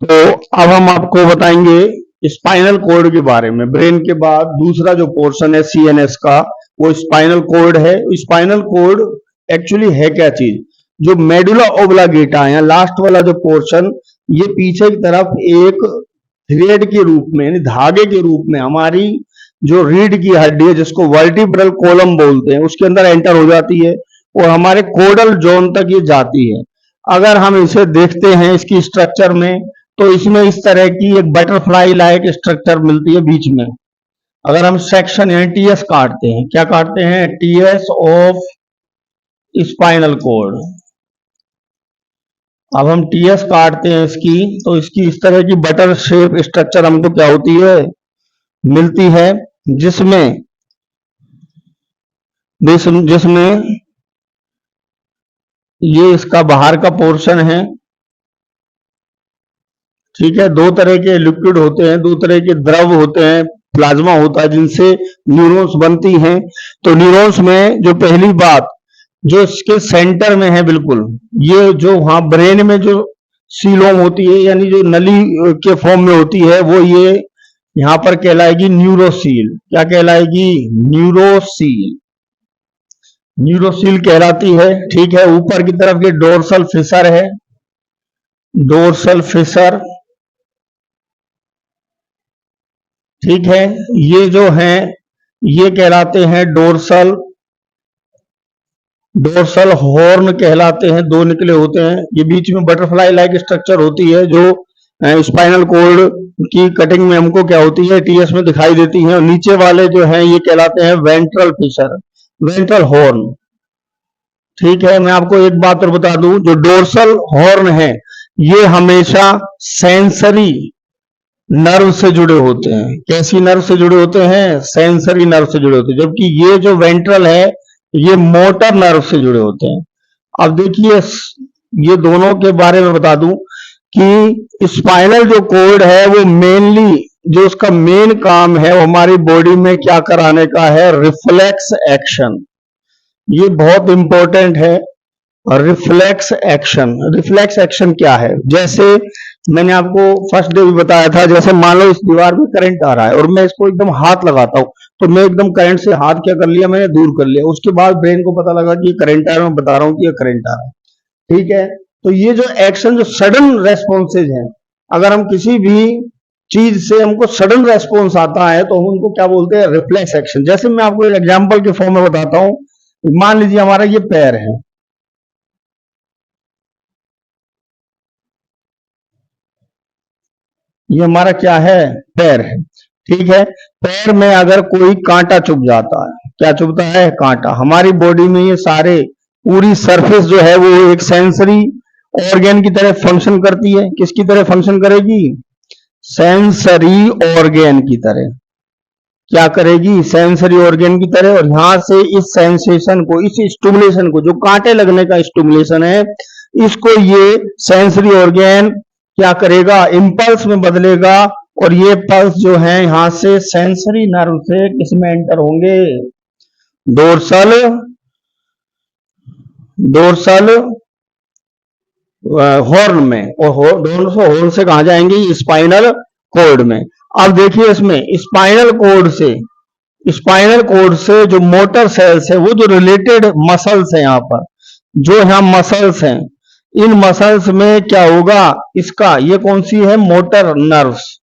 तो अब हम आपको बताएंगे स्पाइनल कॉर्ड के बारे में। ब्रेन के बाद दूसरा जो पोर्शन है सीएनएस का, वो स्पाइनल कॉर्ड है। स्पाइनल कॉर्ड एक्चुअली है क्या चीज? जो मेडुला ओब्लांगेटा है, लास्ट वाला जो पोर्शन, ये पीछे की तरफ एक थ्रेड के रूप में, यानी धागे के रूप में हमारी जो रीढ़ की हड्डी है, जिसको वर्टिब्रल कॉलम बोलते हैं, उसके अंदर एंटर हो जाती है और हमारे कोडल जोन तक ये जाती है। अगर हम इसे देखते हैं इसकी स्ट्रक्चर में, तो इसमें इस तरह की एक बटरफ्लाई लाइक स्ट्रक्चर मिलती है बीच में। अगर हम सेक्शन यानी टीएस काटते हैं, क्या काटते हैं? TS of spinal cord. अब हम टीएस काटते हैं इसकी, तो इसकी इस तरह की बटर शेप स्ट्रक्चर हमको क्या होती है? मिलती है, जिसमें जिसमें ये इसका बाहर का पोर्शन है। ठीक है, दो तरह के लिक्विड होते हैं, दो तरह के द्रव होते हैं, प्लाज्मा होता है, जिनसे न्यूरॉन्स बनती हैं। तो न्यूरॉन्स में जो पहली बात, जो इसके सेंटर में है बिल्कुल, ये जो वहां ब्रेन में जो सीलोम होती है, यानी जो नली के फॉर्म में होती है, वो ये यहां पर कहलाएगी न्यूरोसील। क्या कहलाएगी? न्यूरोसील। न्यूरोसील कहलाती है। ठीक है, ऊपर की तरफ ये डोर्सल फिशर है, डोर्सल फिशर। ठीक है, ये जो है ये कहलाते हैं डोर्सल, डोर्सल हॉर्न कहलाते हैं, दो निकले होते हैं। ये बीच में बटरफ्लाई लाइक स्ट्रक्चर होती है, जो स्पाइनल कॉर्ड की कटिंग में हमको क्या होती है? टीएस में दिखाई देती है। और नीचे वाले जो हैं ये कहलाते हैं वेंट्रल फिशर, वेंट्रल हॉर्न। ठीक है, मैं आपको एक बात और बता दूं, जो डोर्सल हॉर्न है ये हमेशा सेंसरी नर्व से जुड़े होते हैं। कैसी नर्व से जुड़े होते हैं? सेंसरी नर्व से जुड़े होते हैं। जबकि ये जो वेंट्रल है ये मोटर नर्व से जुड़े होते हैं। अब देखिए, ये दोनों के बारे में बता दूं कि स्पाइनल जो कॉर्ड है वो मेनली, जो उसका मेन काम है वो हमारी बॉडी में क्या कराने का है? Reflex action. ये बहुत इंपॉर्टेंट है। रिफ्लेक्स एक्शन, रिफ्लेक्स एक्शन क्या है? जैसे मैंने आपको फर्स्ट डे भी बताया था, जैसे मान लो इस दीवार में करंट आ रहा है और मैं इसको एकदम हाथ लगाता हूं, तो मैं एकदम करंट से हाथ क्या कर लिया? मैंने दूर कर लिया। उसके बाद ब्रेन को पता लगा कि ये करंट आ रहा है, मैं बता रहा हूं कि ये करंट आ रहा है। ठीक है, तो ये जो एक्शन, जो सडन रेस्पॉन्सेज हैं, अगर हम किसी भी चीज से हमको सडन रेस्पॉन्स आता है तो हम उनको क्या बोलते हैं? Reflex action. जैसे मैं आपको एक एग्जाम्पल के फॉर्म में बताता हूं। मान लीजिए हमारा ये पैर है, ये हमारा क्या है? पैर है। ठीक है, पैर में अगर कोई कांटा चुभ जाता है, क्या चुभता है? कांटा। हमारी बॉडी में ये सारे, पूरी सरफेस जो है वो एक सेंसरी ऑर्गेन की तरह फंक्शन करती है। किसकी तरह फंक्शन करेगी? सेंसरी ऑर्गेन की तरह। क्या करेगी? सेंसरी ऑर्गेन की तरह। और यहां से इस सेंसेशन को, इस स्टिमुलेशन को, जो कांटे लगने का स्टिमुलेशन है, इसको ये सेंसरी ऑर्गेन क्या करेगा? इंपल्स में बदलेगा। और ये पल्स जो है यहां से सेंसरी नर्व से किसमें एंटर होंगे? डोर्सल, डोर्सल हॉर्न में। और डोर्सल हॉर्न से कहा जाएंगे? स्पाइनल कॉर्ड में। अब देखिए, इसमें स्पाइनल कॉर्ड से जो मोटर सेल्स है, वो जो रिलेटेड मसल्स है, यहाँ पर जो यहाँ मसल्स हैं, इन मसल्स में क्या होगा? इसका, ये कौन सी है? Motor nerves.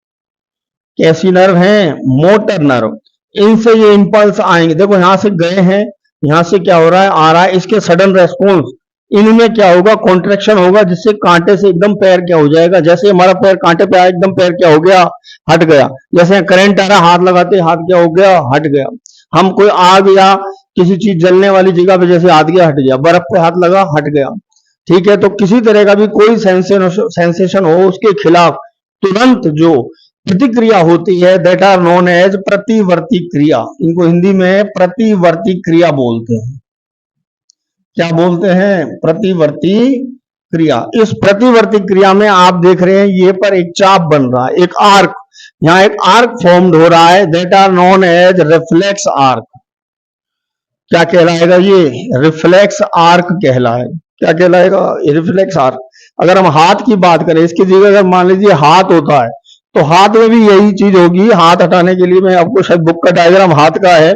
कैसी नर्व है? Motor nerve. इनसे ये इंपल्स आएंगे। देखो, यहां से गए हैं, यहां से क्या हो रहा है? आ रहा है। इसके सडन रेस्पॉन्स, इनमें क्या होगा? कॉन्ट्रेक्शन होगा, जिससे कांटे से एकदम पैर क्या हो जाएगा? जैसे हमारा पैर कांटे पे आया, एकदम पैर क्या हो गया? हट गया। जैसे करंट आ रहा, हाथ लगाते हाथ क्या हो गया? हट गया। हम कोई आग या किसी चीज जलने वाली जगह पे जैसे हाथ गया, हट गया। बर्फ पे हाथ लगा, हट गया। ठीक है, तो किसी तरह का भी कोई सेंसेशन हो, उसके खिलाफ तुरंत जो प्रतिक्रिया होती है, दैट आर नोन एज प्रतिवर्ती क्रिया। इनको हिंदी में प्रतिवर्ती क्रिया बोलते हैं। क्या बोलते हैं? प्रतिवर्ती क्रिया। इस प्रतिवर्ती क्रिया में आप देख रहे हैं, ये पर एक चाप बन रहा है, एक आर्क, यहां एक आर्क फॉर्म्ड हो रहा है, that are known as reflex arc. क्या कहलाएगा? ये रिफ्लेक्स आर्क कहलाएगा। क्या कहलाएगा? Reflex arc. अगर हम हाथ की बात करें, इसकी जगह अगर मान लीजिए हाथ होता है तो हाथ में भी यही चीज होगी। हाथ हटाने के लिए मैं आपको, शायद बुक का डायग्राम हाथ का है,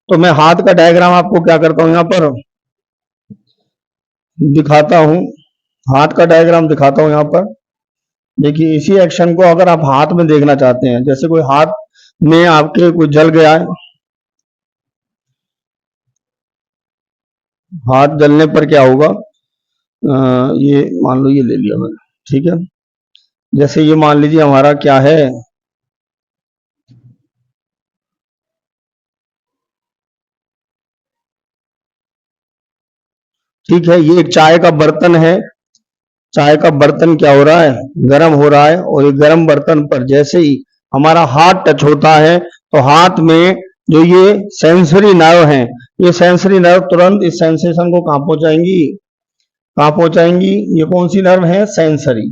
तो मैं हाथ का डायग्राम आपको क्या करता हूं, यहां पर दिखाता हूं। हाथ का डायग्राम दिखाता हूं यहां पर। देखिए, इसी एक्शन को अगर आप हाथ में देखना चाहते हैं, जैसे कोई हाथ में आपके कोई जल गया है, हाथ जलने पर क्या होगा, ये मान लो, ये ले लिया मैंने, ठीक है। जैसे ये मान लीजिए हमारा क्या है, ठीक है, ये एक चाय का बर्तन है। चाय का बर्तन क्या हो रहा है, गर्म हो रहा है, और ये गर्म बर्तन पर जैसे ही हमारा हाथ टच होता है तो हाथ में जो ये सेंसरी नर्व है, ये सेंसरी नर्व तुरंत इस सेंसेशन को कहां पहुंचाएंगी, कहां पहुंचाएंगी, ये कौन सी नर्व है, सेंसरी।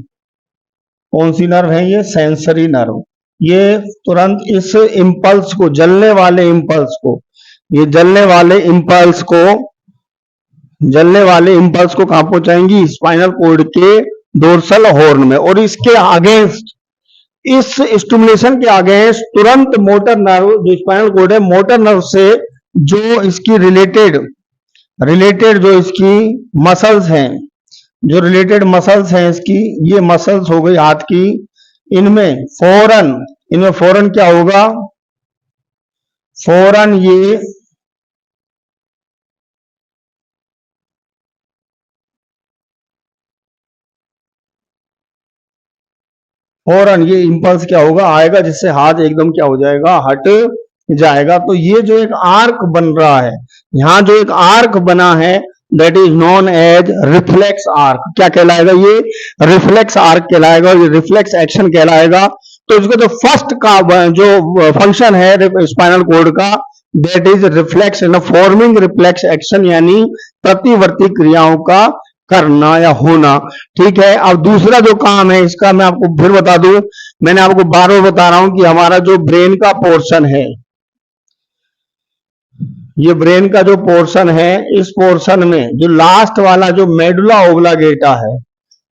कौन सी नर्व है, ये सेंसरी नर्व। ये तुरंत इस इंपल्स को, जलने वाले इंपल्स को, ये जलने वाले इंपल्स को कहां पहुंचाएंगी, स्पाइनल कॉर्ड के डोर्सल हॉर्न में। और इसके अगेंस्ट, इस स्टिमुलेशन के अगेंस्ट तुरंत मोटर नर्व, जो स्पाइनल कॉर्ड है, मोटर नर्व से जो इसकी रिलेटेड रिलेटेड जो इसकी मसल्स हैं, जो रिलेटेड मसल्स हैं इसकी, ये मसल्स हो गई हाथ की, इनमें फौरन क्या होगा, फौरन ये इंपल्स क्या होगा, आएगा, जिससे हाथ एकदम क्या हो जाएगा, हट जाएगा। तो ये जो एक आर्क बन रहा है, यहां जो एक आर्क बना है, that is known as reflex arc. क्या कहलाएगा, ये रिफ्लेक्स आर्क कहलाएगा, और ये रिफ्लेक्स एक्शन कहलाएगा। तो इसका जो फर्स्ट का जो फंक्शन है स्पाइनल कॉर्ड का, that is reflex in forming reflex action, यानी प्रतिवर्ती क्रियाओं का करना या होना। ठीक है, अब दूसरा जो काम है इसका मैं आपको फिर बता दूं, मैंने आपको बार बार बता रहा हूं कि हमारा जो ब्रेन का पोर्शन है, ये ब्रेन का जो पोर्शन है, इस पोर्शन में जो लास्ट वाला जो मेडुला ओब्लांगेटा है,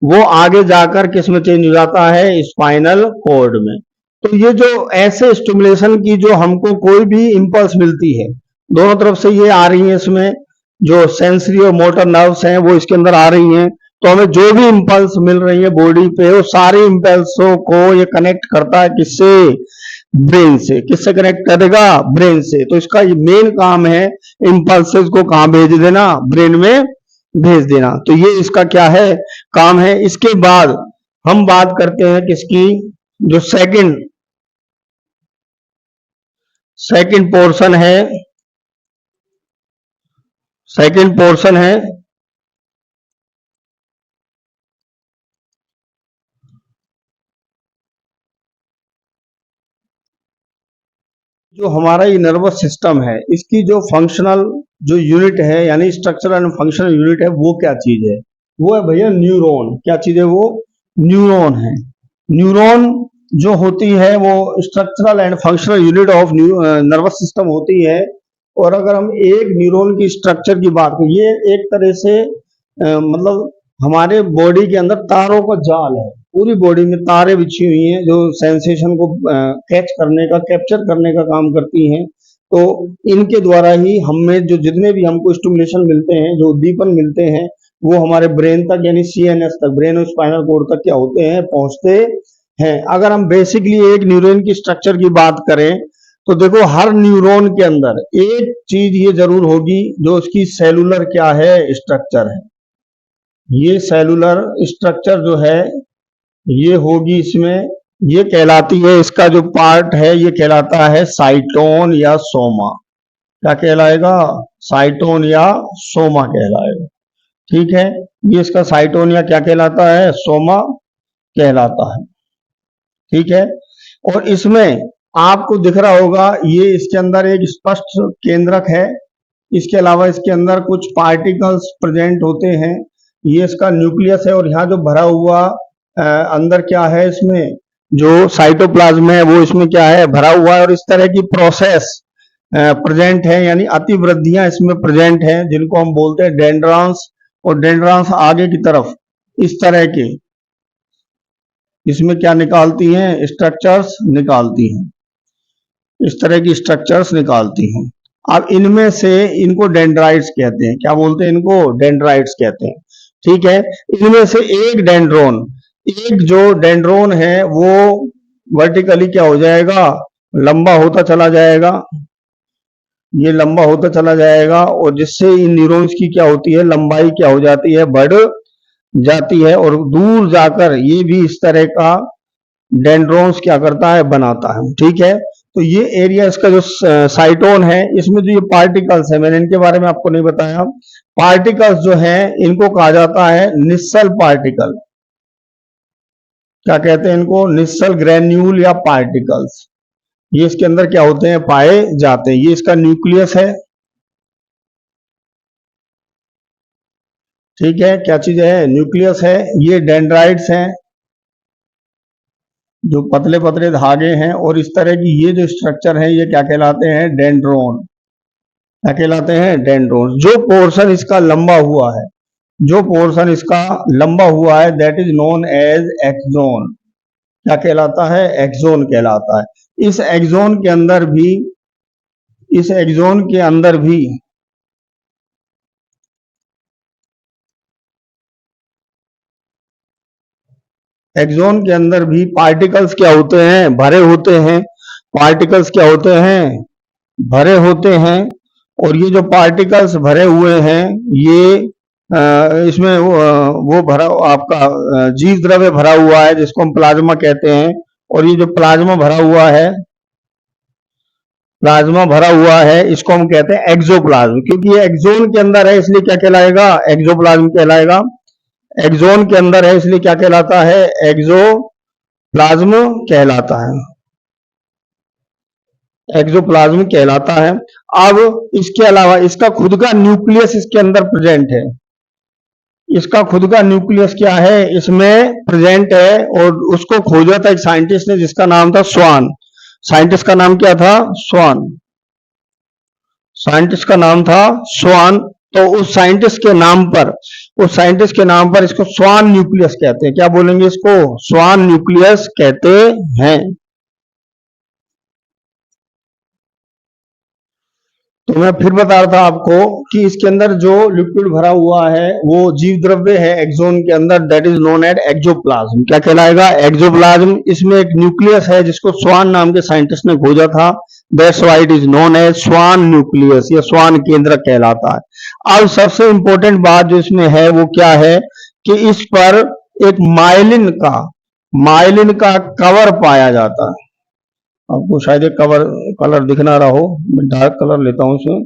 वो आगे जाकर किस में चेंज हो जाता है, स्पाइनल कॉर्ड में। तो ये जो ऐसे स्टिमुलेशन की जो हमको कोई भी इंपल्स मिलती है, दोनों तरफ से ये आ रही है, इसमें जो सेंसरी और मोटर नर्व्स हैं वो इसके अंदर आ रही हैं, तो हमें जो भी इंपल्स मिल रही है बॉडी पे, वो सारे इंपल्सों को ये कनेक्ट करता है, किससे, ब्रेन से। किससे कनेक्ट करेगा, ब्रेन से। तो इसका ये मेन काम है, इंपल्सेस को कहां भेज देना, ब्रेन में भेज देना। तो ये इसका क्या है, काम है। इसके बाद हम बात करते हैं किसकी, जो सेकंड पोर्शन है, सेकंड पोर्शन है जो हमारा ये नर्वस सिस्टम है, इसकी जो फंक्शनल जो यूनिट है, यानी स्ट्रक्चरल एंड फंक्शनल यूनिट है, वो क्या चीज है, वो है भैया न्यूरॉन। क्या चीज है वो, न्यूरॉन है। न्यूरॉन जो होती है वो structural and functional unit of nervous system होती है। और अगर हम एक न्यूरॉन की स्ट्रक्चर की बात करें, ये एक तरह से मतलब हमारे बॉडी के अंदर तारों का जाल है, पूरी बॉडी में तारे बिछी हुई हैं जो सेंसेशन को कैच करने का, कैप्चर करने का काम करती हैं। तो इनके द्वारा ही हमें जो जितने भी हमको स्टिमुलेशन मिलते हैं, जो उद्दीपन मिलते हैं, वो हमारे ब्रेन तक, यानी सीएनएस तक, ब्रेन और स्पाइनल कॉर्ड तक क्या होते हैं, पहुंचते हैं। अगर हम बेसिकली एक न्यूरॉन की स्ट्रक्चर की बात करें, तो देखो हर न्यूरॉन के अंदर एक चीज ये जरूर होगी, जो उसकी सेलुलर क्या है, स्ट्रक्चर है। ये सेलुलर स्ट्रक्चर जो है, ये होगी इसमें, ये कहलाती है, इसका जो पार्ट है ये कहलाता है साइटोन या सोमा। क्या कहलाएगा, साइटोन या सोमा कहलाएगा। ठीक है, ये इसका साइटोन या क्या कहलाता है, सोमा कहलाता है। ठीक है, और इसमें आपको दिख रहा होगा, ये इसके अंदर एक स्पष्ट केंद्रक है। इसके अलावा इसके अंदर कुछ पार्टिकल्स प्रेजेंट होते हैं। ये इसका न्यूक्लियस है, और यहाँ जो भरा हुआ अंदर क्या है, इसमें जो साइटोप्लाज्म है वो इसमें क्या है, भरा हुआ है। और इस तरह की प्रोसेस प्रेजेंट है, यानी अतिवृद्धियां इसमें प्रेजेंट हैं, जिनको हम बोलते हैं डेंड्रॉन्स। और डेंड्रॉन्स आगे की तरफ इस तरह के इसमें क्या निकालती हैं, स्ट्रक्चर्स निकालती हैं, इस तरह की स्ट्रक्चर्स निकालती हैं। अब इनमें से इनको डेंड्राइट्स कहते हैं, क्या बोलते हैं इनको, डेंड्राइट्स कहते हैं। ठीक है, इनमें से एक डेंड्रोन, एक जो डेंड्रोन है वो वर्टिकली क्या हो जाएगा, लंबा होता चला जाएगा, ये लंबा होता चला जाएगा, और जिससे इन न्यूरॉन्स की क्या होती है, लंबाई क्या हो जाती है, बढ़ जाती है, और दूर जाकर ये भी इस तरह का डेंड्रोन्स क्या करता है, बनाता है। ठीक है, तो ये एरिया इसका जो साइटोन है, इसमें जो ये पार्टिकल्स है, मैंने इनके बारे में आपको नहीं बताया, पार्टिकल्स जो है इनको कहा जाता है निस्सल पार्टिकल। क्या कहते हैं इनको, निस्सल ग्रेन्यूल या पार्टिकल्स। ये इसके अंदर क्या होते हैं, पाए जाते हैं। ये इसका न्यूक्लियस है। ठीक है, क्या चीज है, न्यूक्लियस है। ये डेंड्राइट्स हैं, जो पतले पतले धागे हैं, और इस तरह की ये जो स्ट्रक्चर है ये क्या कहलाते हैं, डेंड्रोन। क्या कहलाते हैं, डेंड्रोन। जो पोर्शन इसका लंबा हुआ है, जो पोर्शन इसका लंबा हुआ है, that is known as axon. क्या कहलाता है, एक्सोन कहलाता है। इस एक्सोन के अंदर भी, इस एक्सोन के अंदर भी एक्सोन के अंदर भी पार्टिकल्स क्या होते हैं, भरे होते हैं। पार्टिकल्स क्या होते हैं, भरे होते हैं। और ये जो पार्टिकल्स भरे हुए हैं, ये इसमें वो भरा आपका जीव द्रव्य भरा हुआ है, जिसको हम प्लाज्मा कहते हैं। और ये जो प्लाज्मा भरा हुआ है, प्लाज्मा भरा हुआ है, इसको हम कहते हैं एक्सोप्लाज्म। क्योंकि ये एक्सोन के अंदर है, इसलिए क्या कहलाएगा, एक्सोप्लाज्म कहलाएगा। एक्सोन के अंदर है, इसलिए क्या कहलाता है, एक्सोप्लाज्म कहलाता है, एक्सोप्लाज्म कहलाता है। अब इसके अलावा इसका खुद का न्यूक्लियस इसके अंदर प्रेजेंट है। इसका खुद का न्यूक्लियस क्या है, इसमें प्रेजेंट है, और उसको खोजा था एक साइंटिस्ट ने, जिसका नाम था स्वान। साइंटिस्ट का नाम क्या था, स्वान। साइंटिस्ट का नाम था स्वान। तो उस साइंटिस्ट के नाम पर, उस साइंटिस्ट के नाम पर इसको स्वान न्यूक्लियस कहते हैं। क्या बोलेंगे इसको, स्वान न्यूक्लियस कहते हैं। तो मैं फिर बता रहा था आपको कि इसके अंदर जो लिक्विड भरा हुआ है वो जीव द्रव्य है एक्सोन के अंदर, that is known as axoplasm. क्या कहलाएगा, एक्सोप्लाज्म। इसमें एक न्यूक्लियस है जिसको स्वान नाम के साइंटिस्ट ने खोजा था, that's why it is known as Schwann nucleus, या स्वान केंद्रक कहलाता है। अब सबसे इंपॉर्टेंट बात जो इसमें है वो क्या है कि इस पर एक माइलिन का कवर पाया जाता है। आपको शायद एक कलर दिख ना रहा हो, मैं डार्क कलर लेता हूं इसमें।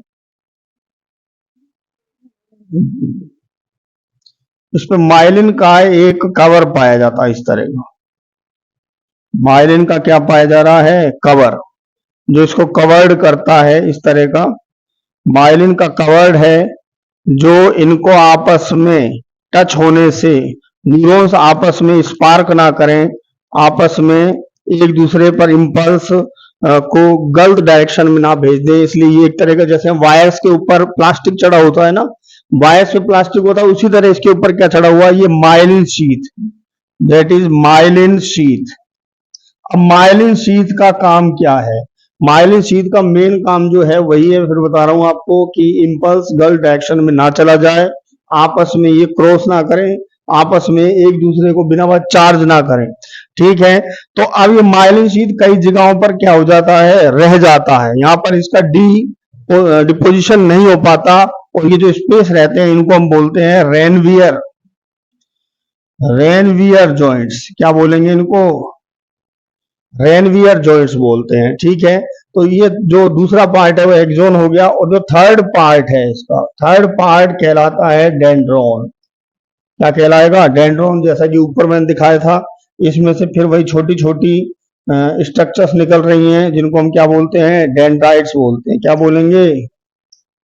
इस पर माइलिन का एक कवर पाया जाता है, इस तरह का माइलिन का क्या पाया जा रहा है, कवर, जो इसको कवर्ड करता है, इस तरह का माइलिन का कवर्ड है, जो इनको आपस में टच होने से न्यूरॉन्स आपस में स्पार्क ना करें, आपस में एक दूसरे पर इंपल्स को गलत डायरेक्शन में ना भेज दें। इसलिए ये एक तरह का, जैसे वायर्स के ऊपर प्लास्टिक चढ़ा होता है ना, वायर्स पे प्लास्टिक होता है, उसी तरह इसके ऊपर क्या चढ़ा हुआ है, ये myelin sheath, that is myelin sheath. अब माइलिन शीथ का काम क्या है, माइलिन शीथ का मेन काम जो है वही है, फिर बता रहा हूं आपको, कि इंपल्स गलत डायरेक्शन में ना चला जाए, आपस में ये क्रॉस ना करें, आपस में एक दूसरे को बिना बात चार्ज ना करें। ठीक है, तो अब ये माइलिन शीथ कई जगहों पर क्या हो जाता है, रह जाता है, यहाँ पर इसका डिपोजिशन नहीं हो पाता, और ये जो स्पेस रहते हैं इनको हम बोलते हैं रेनवियर जॉइंट्स। क्या बोलेंगे इनको, रेनवियर जॉइंट्स बोलते हैं। ठीक है, तो ये जो दूसरा पार्ट है वो एक्सोन हो गया, और जो थर्ड पार्ट है इसका, थर्ड पार्ट कहलाता है डेंड्रोन। क्या कहलाएगा, डेंड्रोन। जैसा कि ऊपर मैंने दिखाया था, इसमें से फिर वही छोटी छोटी स्ट्रक्चर्स निकल रही हैं, जिनको हम क्या बोलते हैं, डेंड्राइट्स बोलते हैं। क्या बोलेंगे,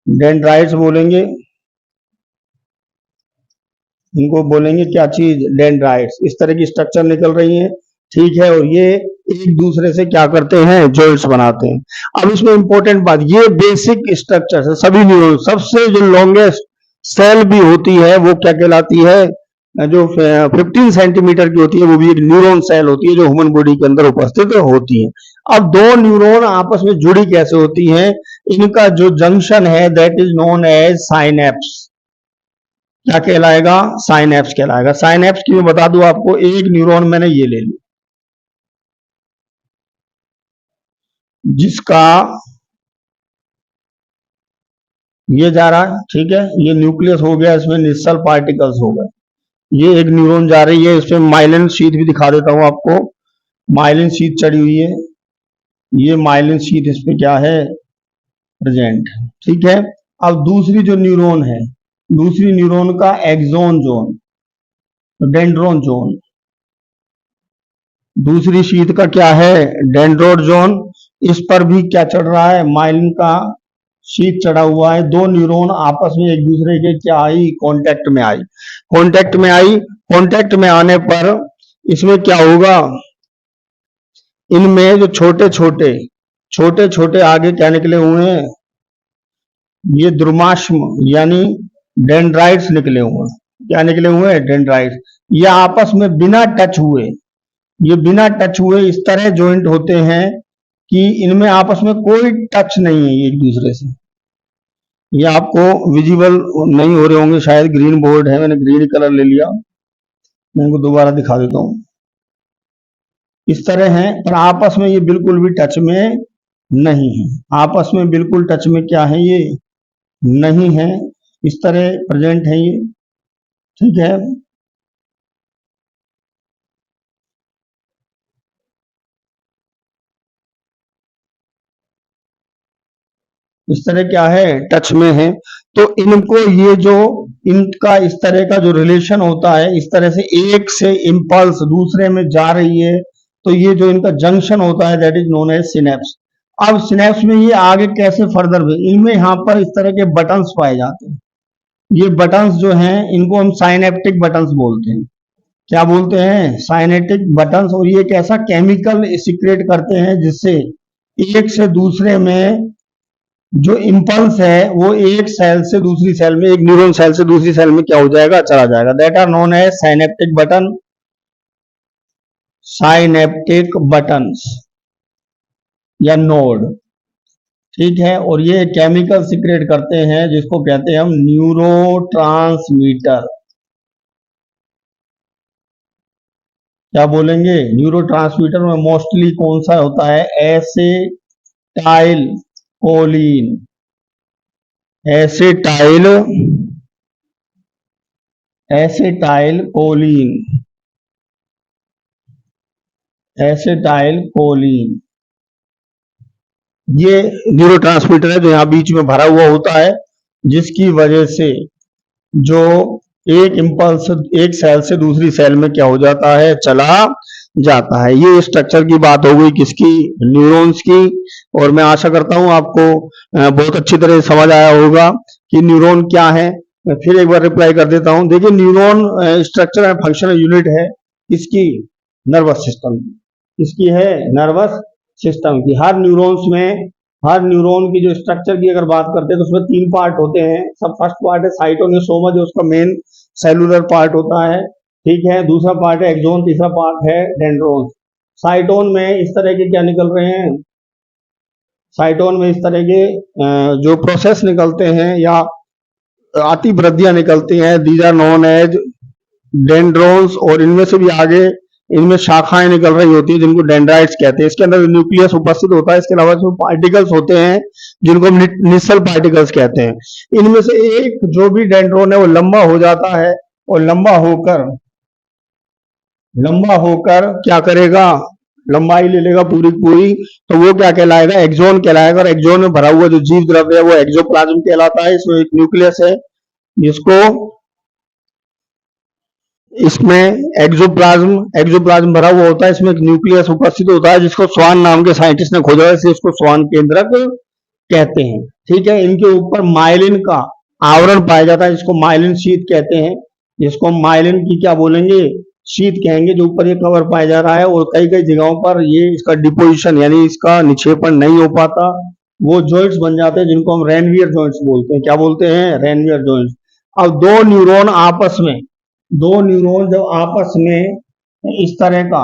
डेंड्राइट्स बोलेंगे, इनको बोलेंगे क्या चीज, डेंड्राइट्स। इस तरह की स्ट्रक्चर निकल रही हैं। ठीक है, और ये एक दूसरे से क्या करते हैं, जॉइंट्स बनाते हैं। अब इसमें इंपॉर्टेंट बात, ये बेसिक स्ट्रक्चर है सभी न्यूरॉन। सबसे जो लॉन्गेस्ट सेल भी होती है वो क्या कहलाती है, जो 15 सेंटीमीटर की होती है, वो भी एक न्यूरॉन सेल होती है जो ह्यूमन बॉडी के अंदर उपस्थित होती है। अब दो न्यूरॉन आपस में जुड़ी कैसे होती हैं? इनका जो जंक्शन है that is known as synapse. क्या कहलाएगा? साइनेप्स कहलाएगा। साइनेप्स की मैं बता दूं आपको, एक न्यूरॉन मैंने ये ले लिया जिसका ये जा रहा है, ठीक है, ये न्यूक्लियस हो गया, इसमें निस्सल पार्टिकल्स हो गए। ये एक न्यूरॉन जा रही है, इसमें माइलिन शीथ भी दिखा देता हूं आपको। माइलिन शीथ चढ़ी हुई है, ये माइलिन शीथ इस पे क्या है? प्रेजेंट। ठीक है। अब दूसरी जो न्यूरॉन है, दूसरी न्यूरॉन का एक्सोन जोन, डेंड्रोन जोन, दूसरी शीथ का क्या है? डेंड्रोन जोन। इस पर भी क्या चढ़ रहा है? माइलिन का शीथ चढ़ा हुआ है। दो न्यूरॉन आपस में एक दूसरे के क्या आई? कांटेक्ट में आई। कांटेक्ट में आई, कांटेक्ट में आने पर इसमें क्या होगा? इनमें जो छोटे छोटे आगे क्या निकले हुए हैं? ये द्रुमाश्म यानी डेंड्राइट्स निकले हुए हैं। क्या निकले हुए हैं? डेंड्राइट्स। ये आपस में बिना टच हुए, ये बिना टच हुए इस तरह ज्वाइंट होते हैं कि इनमें आपस में कोई टच नहीं है एक दूसरे से। ये आपको विजिबल नहीं हो रहे होंगे शायद, ग्रीन बोर्ड है, मैंने ग्रीन कलर ले लिया, मैं इनको दोबारा दिखा देता हूं। इस तरह है, पर आपस में ये बिल्कुल भी टच में नहीं है। आपस में बिल्कुल टच में क्या है? ये नहीं है। इस तरह प्रेजेंट है ये। ठीक है। इस तरह क्या है? टच में है। तो इनको ये जो इनका इस तरह का जो रिलेशन होता है, इस तरह से एक से इंपल्स दूसरे में जा रही है, तो ये जो इनका जंक्शन होता है that is known as synapse. अब सिनेप्स में ये आगे कैसे फर्दर हुए? इनमें यहां पर इस तरह के बटन्स पाए जाते हैं। ये बटन्स जो हैं इनको हम साइनेप्टिक बटन्स बोलते हैं। क्या बोलते हैं? Synaptic buttons. और ये एक ऐसा केमिकल सिक्रेट करते हैं जिससे एक से दूसरे में जो इम्पल्स है वो एक सेल से दूसरी सेल में, एक न्यूरॉन सेल से दूसरी सेल में क्या हो जाएगा? चला जाएगा। That are known as synaptic button. Synaptic buttons या नोड। ठीक है। और ये केमिकल सिक्रेट करते हैं जिसको कहते हैं हम न्यूरोट्रांसमीटर। क्या बोलेंगे? न्यूरोट्रांसमीटर में मोस्टली कौन सा होता है? Acetyl choline. Acetyl acetyl choline, acetyl choline, ये न्यूरोट्रांसमीटर है जो यहाँ बीच में भरा हुआ होता है, जिसकी वजह से जो एक इंपल्स एक सेल से दूसरी सेल में क्या हो जाता है? चला जाता है। ये स्ट्रक्चर की बात हो गई किसकी? न्यूरॉन्स की। और मैं आशा करता हूं आपको बहुत अच्छी तरह समझ आया होगा कि न्यूरॉन क्या है। मैं फिर एक बार रिप्लाई कर देता हूं। देखिए, neuron structure and functional unit है इसकी, नर्वस सिस्टम की। इसकी है नर्वस सिस्टम की। हर न्यूरॉन की जो स्ट्रक्चर की अगर बात करते हैं तो उसमें 3 पार्ट होते हैं। सब फर्स्ट पार्ट है साइटोसोमा जो उसका मेन सेलुलर पार्ट होता है। ठीक है। दूसरा पार्ट है एक्सोन, तीसरा पार्ट है डेंड्रोन। साइटोन में इस तरह के क्या निकल रहे हैं? साइटोन में इस तरह के जो प्रोसेस निकलते हैं या अतिवृद्धियां निकलती हैं, दीज आर नोन एज डेंड्रोन्स। और इनमें से भी आगे इनमें शाखाएं निकल रही होती है जिनको डेंड्राइट्स कहते हैं। इसके अंदर न्यूक्लियस उपस्थित होता है। इसके अलावा जो पार्टिकल्स होते हैं जिनको हम निस्सल पार्टिकल्स कहते हैं। इनमें से एक जो भी डेंड्रोन है वो लंबा हो जाता है और लंबा होकर क्या करेगा? लंबाई ले लेगा पूरी पूरी, तो वो क्या कहलाएगा? एक्सोन कहलाएगा। और एक्सोन में भरा हुआ जो जीव द्रव्य है वो एक्सोप्लाज्म कहलाता है। इसमें एक न्यूक्लियस है जिसको इसमें एक्सोप्लाज्म भरा हुआ होता है। इसमें एक न्यूक्लियस उपस्थित होता है जिसको स्वान नाम के साइंटिस्ट ने खोजा है, इसलिए इसको स्वान केंद्रक कहते हैं। ठीक है। इनके ऊपर माइलिन का आवरण पाया जाता है जिसको माइलिन शीथ कहते हैं। जिसको माइलिन की क्या बोलेंगे? शीथ कहेंगे। जो ऊपर ये कवर पाया जा रहा है और कई कई जगहों पर ये इसका डिपोजिशन यानी इसका निक्षेपण नहीं हो पाता, वो जॉइंट्स बन जाते हैं जिनको हम रेनवियर जॉइंट्स बोलते हैं। क्या बोलते हैं? Ranvier joints. अब दो न्यूरॉन आपस में दो न्यूरॉन जब आपस में इस तरह का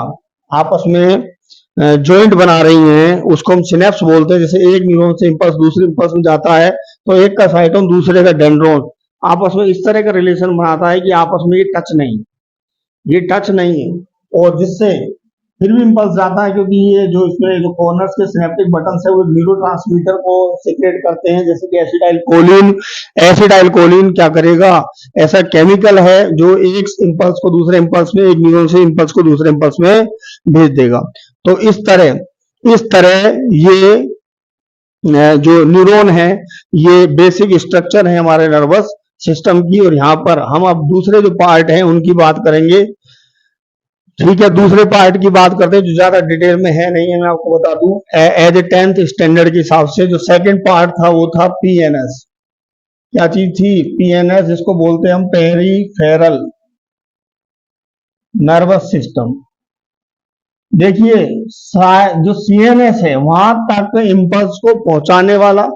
आपस में जॉइंट बना रही हैं, उसको हम सिनेप्स बोलते हैं। जैसे एक न्यूरॉन से इंपल्स दूसरे इंपल्स में जाता है, तो एक का साइटोन दूसरे का डेंड्रोन आपस में इस तरह का रिलेशन बनाता है कि आपस में ये टच नहीं है, और जिससे फिर भी इंपल्स जाता है, क्योंकि ये जो इसमें जो कॉर्नर्स के सिनेप्टिक बटन है वो न्यूरोट्रांसमीटर को सीक्रेट करते हैं, जैसे कि एसिटाइल कोलिन क्या करेगा, ऐसा केमिकल है जो एक इंपल्स को दूसरे इंपल्स में, एक न्यूरॉन से इंपल्स को दूसरे इंपल्स में भेज देगा। तो इस तरह ये जो न्यूरॉन है, ये बेसिक स्ट्रक्चर है हमारे नर्वस सिस्टम की। और यहाँ पर हम अब दूसरे जो पार्ट हैं उनकी बात करेंगे। ठीक है, दूसरे पार्ट की बात करते हैं जो ज्यादा डिटेल में है नहीं है, मैं आपको बता दूं। एज ए 10th स्टैंडर्ड के हिसाब से जो सेकंड पार्ट था वो था पीएनएस। क्या चीज थी? पीएनएस, जिसको बोलते हैं हम पेरीफेरल नर्वस सिस्टम। देखिए, जो सीएनएस है वहां तक इंपल्स को पहुंचाने वाला,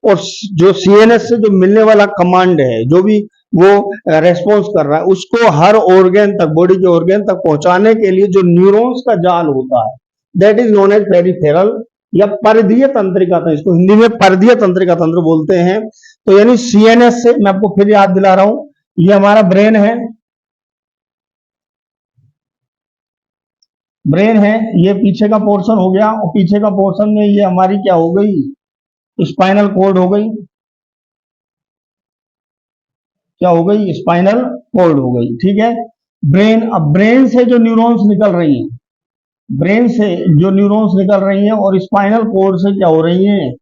और जो सीएनएस से जो मिलने वाला कमांड है, जो भी वो रेस्पॉन्स कर रहा है, उसको हर ऑर्गन तक, बॉडी के ऑर्गन तक पहुंचाने के लिए जो न्यूरॉन्स का जाल होता है, that is known as peripheral या परिधीय तंत्रिका तंत्र। इसको हिंदी में परिधीय तंत्रिका तंत्र बोलते हैं। तो यानी सीएनएस से, मैं आपको फिर याद दिला रहा हूं, ये हमारा ब्रेन है, ये पीछे का पोर्शन हो गया, और पीछे का पोर्शन में ये हमारी क्या हो गई, स्पाइनल कॉर्ड हो गई। क्या हो गई? स्पाइनल कॉर्ड हो गई। ठीक है, ब्रेन, अब ब्रेन से जो न्यूरॉन्स निकल रही हैं, और स्पाइनल कॉर्ड से क्या हो रही हैं,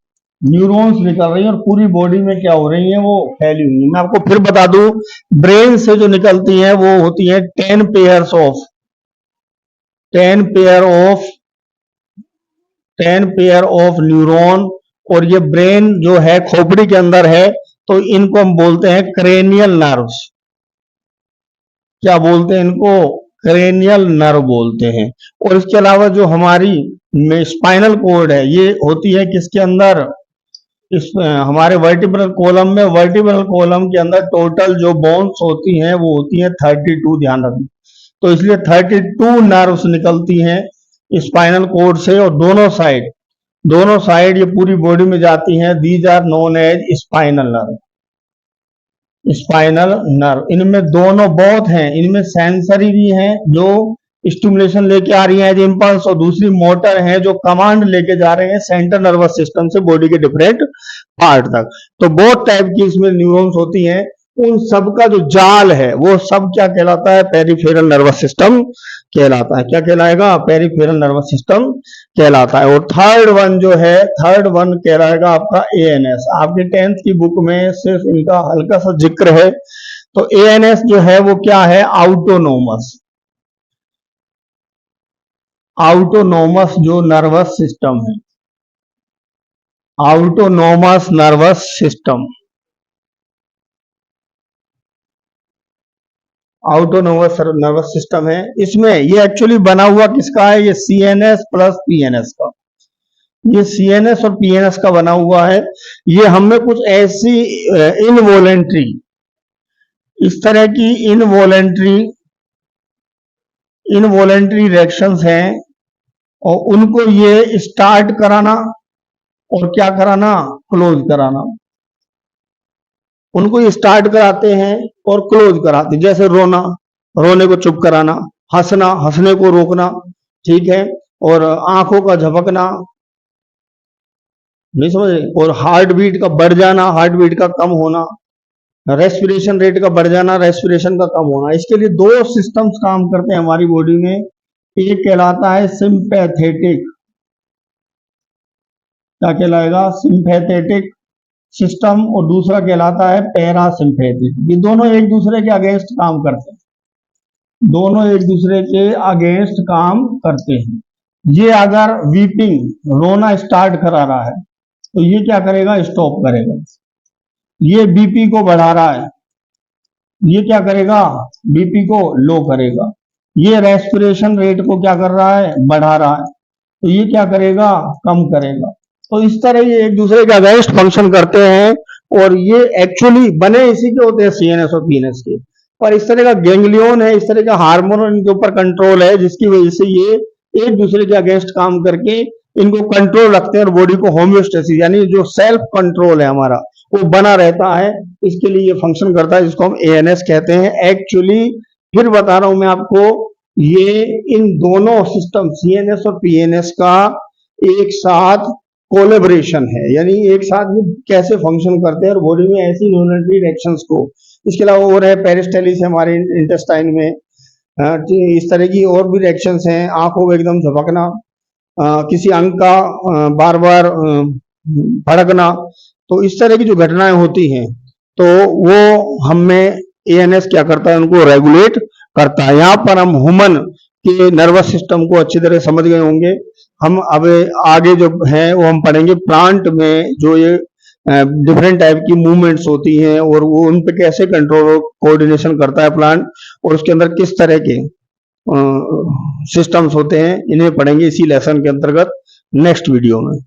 न्यूरॉन्स निकल रही हैं, और पूरी बॉडी में क्या हो रही हैं, वो फैली हुई हैं। मैं आपको फिर बता दूं, ब्रेन से जो निकलती हैं वो होती हैं 10 पेयर ऑफ न्यूरॉन, और ये ब्रेन जो है खोपड़ी के अंदर है, तो इनको हम बोलते हैं क्रेनियल नर्व्स। क्या बोलते हैं इनको? क्रेनियल नर्व बोलते हैं। और इसके अलावा जो हमारी स्पाइनल कॉर्ड है, ये होती है किसके अंदर? इस हमारे वर्टिब्रल कॉलम के अंदर टोटल जो बोन्स होती हैं वो होती हैं 32, ध्यान रखना। तो इसलिए 32 नर्व्स निकलती हैं स्पाइनल कॉर्ड से, और दोनों साइड ये पूरी बॉडी में जाती हैं। These are known as spinal nerve. इनमें दोनों बहुत हैं, इनमें सेंसरी भी हैं जो स्टिमुलेशन लेके आ रही है एज इंपल्स, और दूसरी मोटर है जो कमांड लेके जा रहे हैं सेंट्रल नर्वस सिस्टम से बॉडी के डिफरेंट पार्ट तक। तो बहुत टाइप की इसमें न्यूरॉन्स होती हैं, उन सब का जो जाल है वो सब क्या कहलाता है? पेरिफेरल नर्वस सिस्टम कहलाता है। क्या कहलाएगा? पेरिफेरल नर्वस सिस्टम कहलाता है। और थर्ड वन कहलाएगा आपका एएनएस। आपके 10th की बुक में सिर्फ इनका हल्का सा जिक्र है। तो एएनएस जो है वो क्या है? आउटोनोमस जो नर्वस सिस्टम है, आउटोनोमस नर्वस सिस्टम, आउटोनोमस नर्वस सिस्टम है। इसमें ये एक्चुअली बना हुआ किसका है? ये सीएनएस प्लस पीएनएस का, ये सीएनएस और पीएनएस का बना हुआ है। ये हमें कुछ ऐसी इनवॉलेंट्री, इस तरह की इनवॉलेंट्री रिएक्शंस हैं, और उनको ये स्टार्ट कराना और क्या कराना? क्लोज कराना। उनको ये स्टार्ट कराते हैं और क्लोज कराते हैं। जैसे रोने को चुप कराना, हंसने को रोकना, ठीक है, और आंखों का झपकना, नहीं समझ? और हार्ट बीट का बढ़ जाना, हार्ट बीट का कम होना, रेस्पिरेशन रेट का बढ़ जाना, रेस्पिरेशन का कम होना। इसके लिए दो सिस्टम्स काम करते हैं हमारी बॉडी में। एक कहलाता है सिंपैथेटिक, क्या कहलाएगा? सिंपैथेटिक सिस्टम, और दूसरा कहलाता है पैरासिम्पैथिक। ये दोनों एक दूसरे के अगेंस्ट काम करते हैं। ये अगर वीपिंग, रोना स्टार्ट करा रहा है, तो ये क्या करेगा? स्टॉप करेगा। ये बीपी को बढ़ा रहा है, ये क्या करेगा? बीपी को लो करेगा। ये रेस्पिरेशन रेट को क्या कर रहा है? बढ़ा रहा है, तो ये क्या करेगा? कम करेगा। तो इस तरह ये एक दूसरे के अगेंस्ट फंक्शन करते हैं, और ये एक्चुअली बने इसी के होते हैं, सीएनएस और पीएनएस के। और इस तरह का गैंग्लियन है, इस तरह का हार्मोन इनके ऊपर कंट्रोल है, जिसकी वजह से ये एक दूसरे के अगेंस्ट काम करके इनको कंट्रोल रखते हैं और बॉडी को होम्योस्टेसिस यानी जो सेल्फ कंट्रोल है हमारा वो बना रहता है। इसके लिए ये फंक्शन करता है, जिसको हम एएनएस कहते हैं। एक्चुअली फिर बता रहा हूं मैं आपको, ये इन दोनों सिस्टम सीएनएस और पीएनएस का एक साथ कोलेबरेशन है, यानी एक साथ ये कैसे फंक्शन करते हैं और बॉडी में ऐसी न्यूरोनल रिएक्शंस को। इसके अलावा और है पेरिस्टाइलिस है हमारे इंटेस्टाइन में, इस तरह की और भी रिएक्शंस हैं। आंखों में एकदम झपकना, किसी अंग का बार बार भड़कना, तो इस तरह की जो घटनाएं होती हैं तो वो हम में एएनएस क्या करता है, उनको रेगुलेट करता है। यहाँ पर हम ह्यूमन के नर्वस सिस्टम को अच्छी तरह समझ गए होंगे। हम अब आगे जो है वो हम पढ़ेंगे प्लांट में जो ये डिफरेंट टाइप की मूवमेंट्स होती हैं और वो उन पे कैसे कंट्रोल कोऑर्डिनेशन करता है प्लांट, और उसके अंदर किस तरह के सिस्टम्स होते हैं, इन्हें पढ़ेंगे इसी लेसन के अंतर्गत नेक्स्ट वीडियो में।